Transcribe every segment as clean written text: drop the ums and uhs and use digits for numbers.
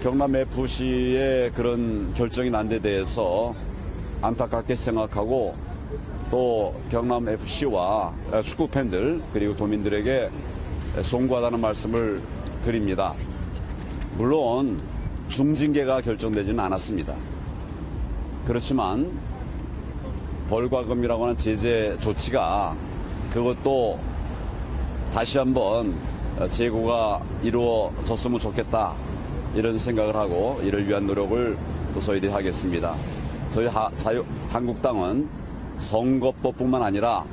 경남FC의 그런 결정이 난 데 대해서 안타깝게 생각하고 또 경남FC와 축구 팬들 그리고 도민들에게 송구하다는 말씀을 드립니다. 물론 중징계가 결정되지는 않았습니다. 그렇지만 벌과 금이라고 하는 제재 조치가 그것도 다시 한번 재고가 이루어졌으면 좋겠다 이런 생각을 하고 이를 위한 노력을 또 저희들이 하겠습니다. 저희 한국당은 선거법뿐만 아니라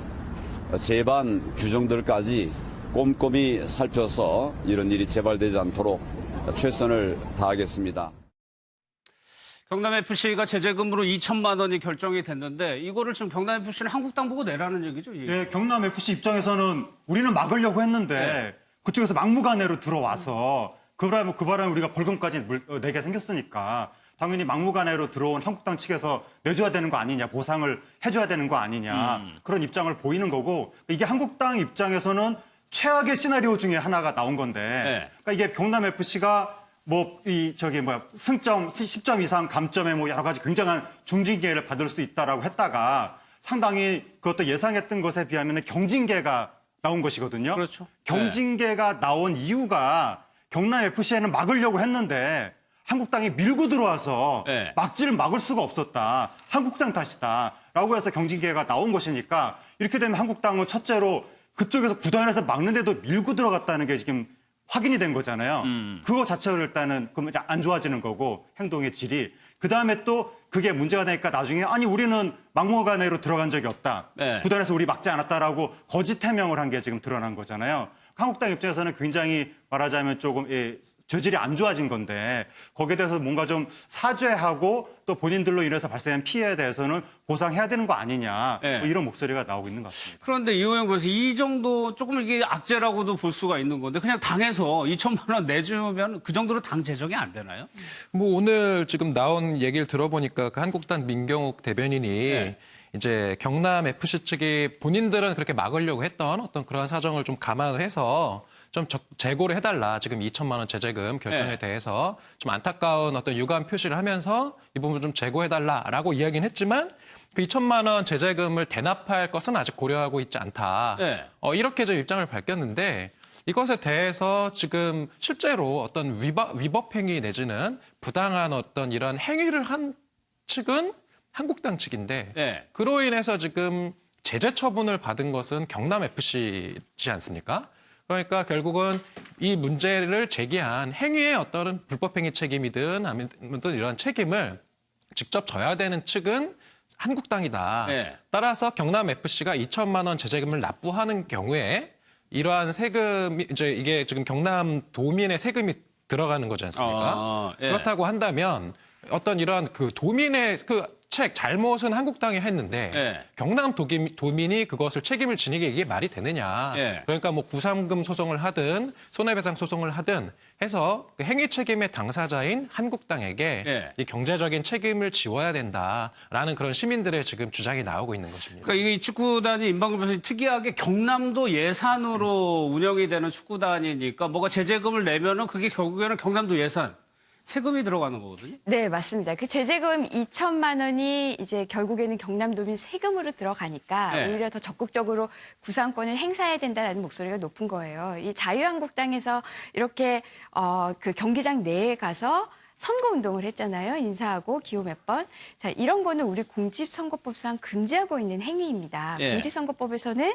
재반 규정들까지 꼼꼼히 살펴서 이런 일이 재발되지 않도록 최선을 다하겠습니다. 경남FC가 제재금으로 2천만 원이 결정이 됐는데 이거를 지금 경남FC는 한국당 보고 내라는 얘기죠? 이게. 네, 경남FC 입장에서는 우리는 막으려고 했는데 네. 그쪽에서 막무가내로 들어와서 그 바람에 우리가 벌금까지 내게 생겼으니까 당연히 막무가내로 들어온 한국당 측에서 내줘야 되는 거 아니냐, 보상을 해줘야 되는 거 아니냐 그런 입장을 보이는 거고 이게 한국당 입장에서는 최악의 시나리오 중에 하나가 나온 건데 네. 그러니까 이게 경남FC가 승점 10점 이상 감점에 여러 가지 굉장한 중징계를 받을 수 있다라고 했다가 상당히 그것도 예상했던 것에 비하면 경징계가 나온 것이거든요. 그렇죠. 경징계가 나온 이유가 경남FC에는 막으려고 했는데 한국당이 밀고 들어와서 네. 막을 수가 없었다. 한국당 탓이다라고 해서 경징계가 나온 것이니까 이렇게 되면 한국당은 첫째로 그쪽에서 구단에서 막는데도 밀고 들어갔다는 게 지금 확인이 된 거잖아요. 그거 자체로 일단은 안 좋아지는 거고 행동의 질이. 그다음에 또 그게 문제가 되니까 나중에 아니 우리는 막무가내로 들어간 적이 없다. 네. 구단에서 우리 막지 않았다라고 거짓 해명을 한 게 지금 드러난 거잖아요. 한국당 입장에서는 굉장히 말하자면 조금 저질이 안 좋아진 건데 거기에 대해서 뭔가 좀 사죄하고 또 본인들로 인해서 발생한 피해에 대해서는 보상해야 되는 거 아니냐 네. 이런 목소리가 나오고 있는 것 같습니다. 그런데 이호영 변호사 이 정도 조금 이게 악재라고도 볼 수가 있는 건데 그냥 당에서 2천만 원 내주면 그 정도로 당 재정이 안 되나요? 뭐 오늘 지금 나온 얘기를 들어보니까 그 한국당 민경욱 대변인이 네. 이제 경남FC 측이 본인들은 그렇게 막으려고 했던 어떤 그러한 사정을 좀 감안을 해서 좀 재고를 해달라. 지금 2천만 원 제재금 결정에 네. 대해서 좀 안타까운 어떤 유감 표시를 하면서 이 부분 좀 재고해달라라고 이야기는 했지만 그 2천만 원 제재금을 대납할 것은 아직 고려하고 있지 않다. 네. 이렇게 좀 입장을 밝혔는데 이것에 대해서 지금 실제로 어떤 위법 행위 내지는 부당한 어떤 이런 행위를 한 측은 한국당 측인데 네. 그로 인해서 지금 제재 처분을 받은 것은 경남FC지 않습니까? 그러니까 결국은 이 문제를 제기한 행위의 어떤 불법행위 책임이든 아니면 이런 책임을 직접 져야 되는 측은 한국당이다. 네. 따라서 경남FC가 2천만 원 제재금을 납부하는 경우에 이러한 세금이 이제 이게 지금 경남도민의 세금이 들어가는 거지 않습니까? 예. 그렇다고 한다면 어떤 이러한 그 도민의 잘못은 한국당이 했는데 예. 경남 도민이 그것을 책임을 지니게 이게 말이 되느냐. 예. 그러니까 뭐 구상금 소송을 하든 손해배상 소송을 하든 해서 그 행위 책임의 당사자인 한국당에게 예. 이 경제적인 책임을 지워야 된다라는 그런 시민들의 지금 주장이 나오고 있는 것입니다. 그러니까 이게 축구단이 임방금 변호사님 특이하게 경남도 예산으로 운영이 되는 축구단이니까 뭐가 제재금을 내면은 그게 결국에는 경남도 예산. 세금이 들어가는 거거든요. 네, 맞습니다. 그 제재금 2천만 원이 이제 결국에는 경남도민 세금으로 들어가니까 네. 오히려 더 적극적으로 구상권을 행사해야 된다는 목소리가 높은 거예요. 이 자유한국당에서 이렇게 그 경기장 내에 가서 선거운동을 했잖아요. 인사하고 기호 몇 번. 자, 이런 거는 우리 공직선거법상 금지하고 있는 행위입니다. 예. 공직선거법에서는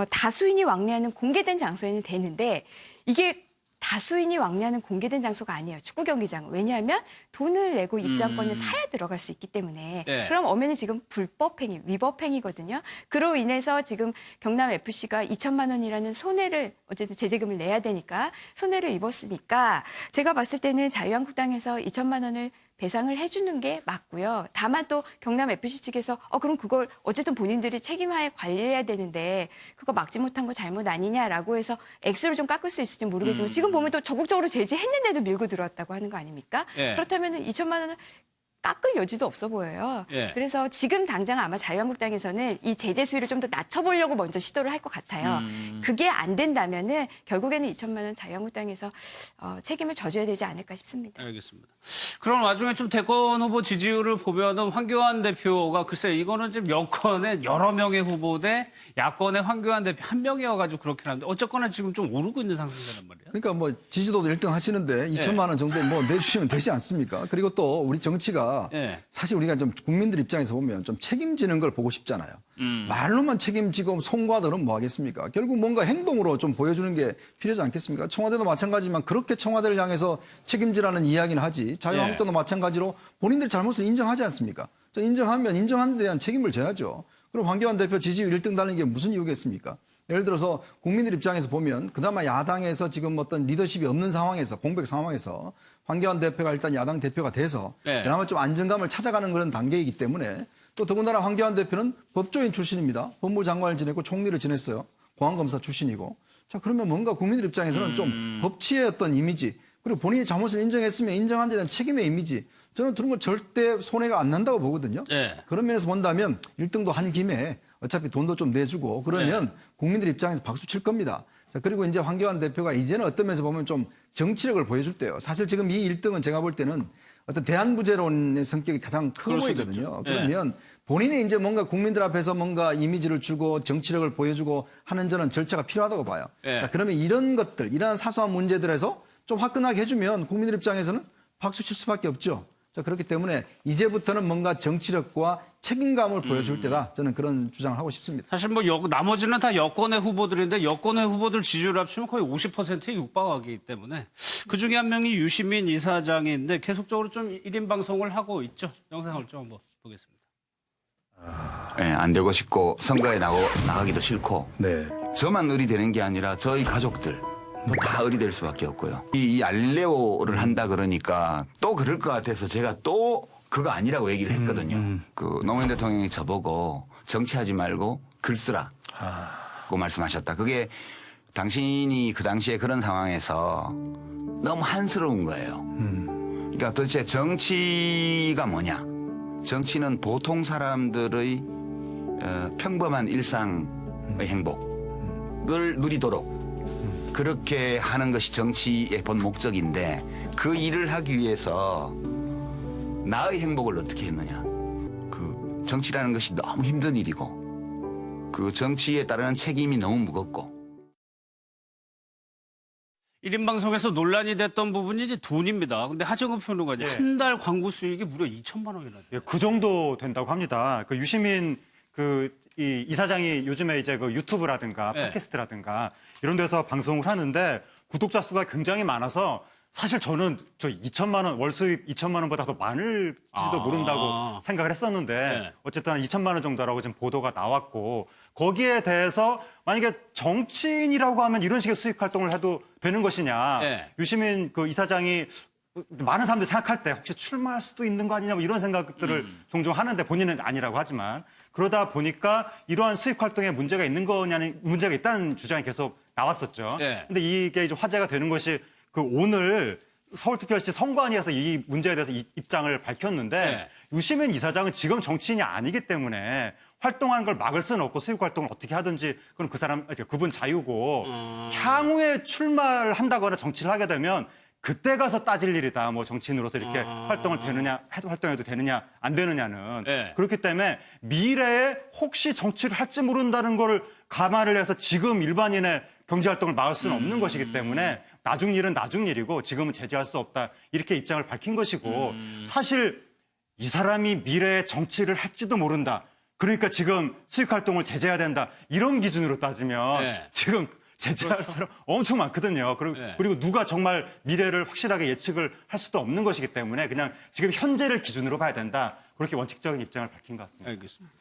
다수인이 왕래하는 공개된 장소에는 되는데 이게 다수인이 왕래하는 공개된 장소가 아니에요. 축구 경기장. 왜냐하면 돈을 내고 입장권을 사야 들어갈 수 있기 때문에. 네. 그럼 엄연히 지금 불법행위, 위법행위거든요. 그로 인해서 지금 경남FC가 2천만 원이라는 손해를 어쨌든 제재금을 내야 되니까 손해를 입었으니까 제가 봤을 때는 자유한국당에서 2천만 원을 배상을 해주는 게 맞고요. 다만 또 경남FC 측에서 그럼 그걸 어쨌든 본인들이 책임하에 관리해야 되는데 그거 막지 못한 거 잘못 아니냐라고 해서 액수를 좀 깎을 수 있을지 모르겠지만 지금 보면 또 적극적으로 제지했는데도 밀고 들어왔다고 하는 거 아닙니까? 예. 그렇다면 2천만 원은 깎을 여지도 없어 보여요. 예. 그래서 지금 당장 아마 자유한국당에서는 이 제재 수위를 좀 더 낮춰보려고 먼저 시도를 할 것 같아요. 그게 안 된다면은 결국에는 2천만 원 자유한국당에서 책임을 져줘야 되지 않을까 싶습니다. 알겠습니다. 그런 와중에 좀 대권 후보 지지율을 보면은 황교안 대표가 글쎄 이거는 지금 여권의 여러 명의 후보 대 야권의 황교안 대표 한 명이어가지고 그렇긴 한데 어쨌거나 지금 좀 오르고 있는 상승이란 말이에요. 그러니까 뭐 지지도도 1등 하시는데 2천만 원 정도 뭐 내주시면 되지 않습니까? 그리고 또 우리 정치가 예. 사실 우리가 좀 국민들 입장에서 보면 좀 책임지는 걸 보고 싶잖아요. 말로만 책임지고 송구하더는 뭐 하겠습니까? 결국 뭔가 행동으로 좀 보여주는 게 필요하지 않겠습니까? 청와대도 마찬가지지만 그렇게 청와대를 향해서 책임지라는 이야기는 하지 자유한국당도 마찬가지로 본인들 잘못을 인정하지 않습니까? 인정하면 인정하는 데 대한 책임을 져야죠. 그럼 황교안 대표 지지율 1등 다는 게 무슨 이유겠습니까? 예를 들어서 국민들 입장에서 보면 그나마 야당에서 지금 어떤 리더십이 없는 상황에서 공백 상황에서 황교안 대표가 일단 야당 대표가 돼서 네. 그나마 좀 안정감을 찾아가는 그런 단계이기 때문에 또 더군다나 황교안 대표는 법조인 출신입니다. 법무부 장관을 지냈고 총리를 지냈어요. 공안검사 출신이고. 자 그러면 뭔가 국민들 입장에서는 좀 법치의 어떤 이미지 그리고 본인이 잘못을 인정했으면 인정한 데 대한 책임의 이미지 저는 그런 거 절대 손해가 안 난다고 보거든요. 네. 그런 면에서 본다면 1등도 한 김에 어차피 돈도 좀 내주고 그러면 국민들 입장에서 박수 칠 겁니다. 자, 그리고 이제 황교안 대표가 이제는 어떤 면에서 보면 좀 정치력을 보여줄 때요. 사실 지금 이 1등은 제가 볼 때는 어떤 대한부재론의 성격이 가장 커 그럴 수도 보이거든요. 있죠. 그러면 본인이 이제 뭔가 국민들 앞에서 뭔가 이미지를 주고 정치력을 보여주고 하는 저는 절차가 필요하다고 봐요. 예. 자, 그러면 이런 것들, 이러한 사소한 문제들에서 좀 화끈하게 해주면 국민들 입장에서는 박수 칠 수밖에 없죠. 자, 그렇기 때문에 이제부터는 뭔가 정치력과 책임감을 보여줄 때다. 저는 그런 주장을 하고 싶습니다. 사실 뭐 나머지는 다 여권의 후보들인데 여권의 후보들 지지율 합치면 거의 50%에 육박하기 때문에 그중에 한 명이 유시민 이사장인데 계속적으로 좀 1인 방송을 하고 있죠. 영상을 좀 한번 보겠습니다. 예, 안 되고 싶고 선거에 나가기도 싫고 네. 저만 의리되는 게 아니라 저희 가족들 또 다 의리될 수밖에 없고요. 이 알레오를 한다 그러니까 또 그럴 것 같아서 제가 또 그거 아니라고 얘기를 했거든요. 그 노무현 대통령이 저보고 정치하지 말고 글 쓰라고 말씀하셨다. 그게 당신이 그 당시에 그런 상황에서 너무 한스러운 거예요. 그러니까 도대체 정치가 뭐냐? 정치는 보통 사람들의 평범한 일상의 행복을 누리도록 그렇게 하는 것이 정치의 본 목적인데 그 일을 하기 위해서 나의 행복을 어떻게 했느냐. 그 정치라는 것이 너무 힘든 일이고 그 정치에 따르는 책임이 너무 무겁고 1인 방송에서 논란이 됐던 부분이 이제 돈입니다. 근데 하정우 평론가님 한 달 광고 수익이 무려 2천만 원이나 돼요. 예, 그 정도 된다고 합니다. 그 유시민 이 이사장이 요즘에 이제 그 유튜브라든가 네. 팟캐스트라든가 이런 데서 방송을 하는데 구독자 수가 굉장히 많아서 사실 저는 저 2천만 원, 월 수입 2천만 원보다 더 많을지도 모른다고 생각을 했었는데 네. 어쨌든 한 2천만 원 정도라고 지금 보도가 나왔고 거기에 대해서 만약에 정치인이라고 하면 이런 식의 수익 활동을 해도 되는 것이냐. 네. 유시민 그 이사장이 많은 사람들이 생각할 때 혹시 출마할 수도 있는 거 아니냐 뭐 이런 생각들을 종종 하는데 본인은 아니라고 하지만 그러다 보니까 이러한 수익 활동에 문제가 있는 거냐는 문제가 있다는 주장이 계속 나왔었죠. 네. 근데 이게 이제 화제가 되는 것이 그 오늘 서울특별시 선관위에서 이 문제에 대해서 입장을 밝혔는데 네. 유시민 이사장은 지금 정치인이 아니기 때문에 활동하는 걸 막을 수는 없고 수익 활동을 어떻게 하든지 그건 그분 자유고 향후에 출마를 한다거나 정치를 하게 되면 그때 가서 따질 일이다. 뭐 정치인으로서 이렇게 활동해도 되느냐 안 되느냐는 네. 그렇기 때문에 미래에 혹시 정치를 할지 모른다는 걸 감안을 해서 지금 일반인의 경제 활동을 막을 수는 없는 것이기 때문에 나중 일은 나중 일이고 지금은 제재할 수 없다. 이렇게 입장을 밝힌 것이고 사실 이 사람이 미래에 정치를 할지도 모른다. 그러니까 지금 수익 활동을 제재해야 된다. 이런 기준으로 따지면 네. 지금 제재할 사람 엄청 많거든요. 그리고 누가 정말 미래를 확실하게 예측을 할 수도 없는 것이기 때문에 그냥 지금 현재를 기준으로 봐야 된다. 그렇게 원칙적인 입장을 밝힌 것 같습니다. 알겠습니다.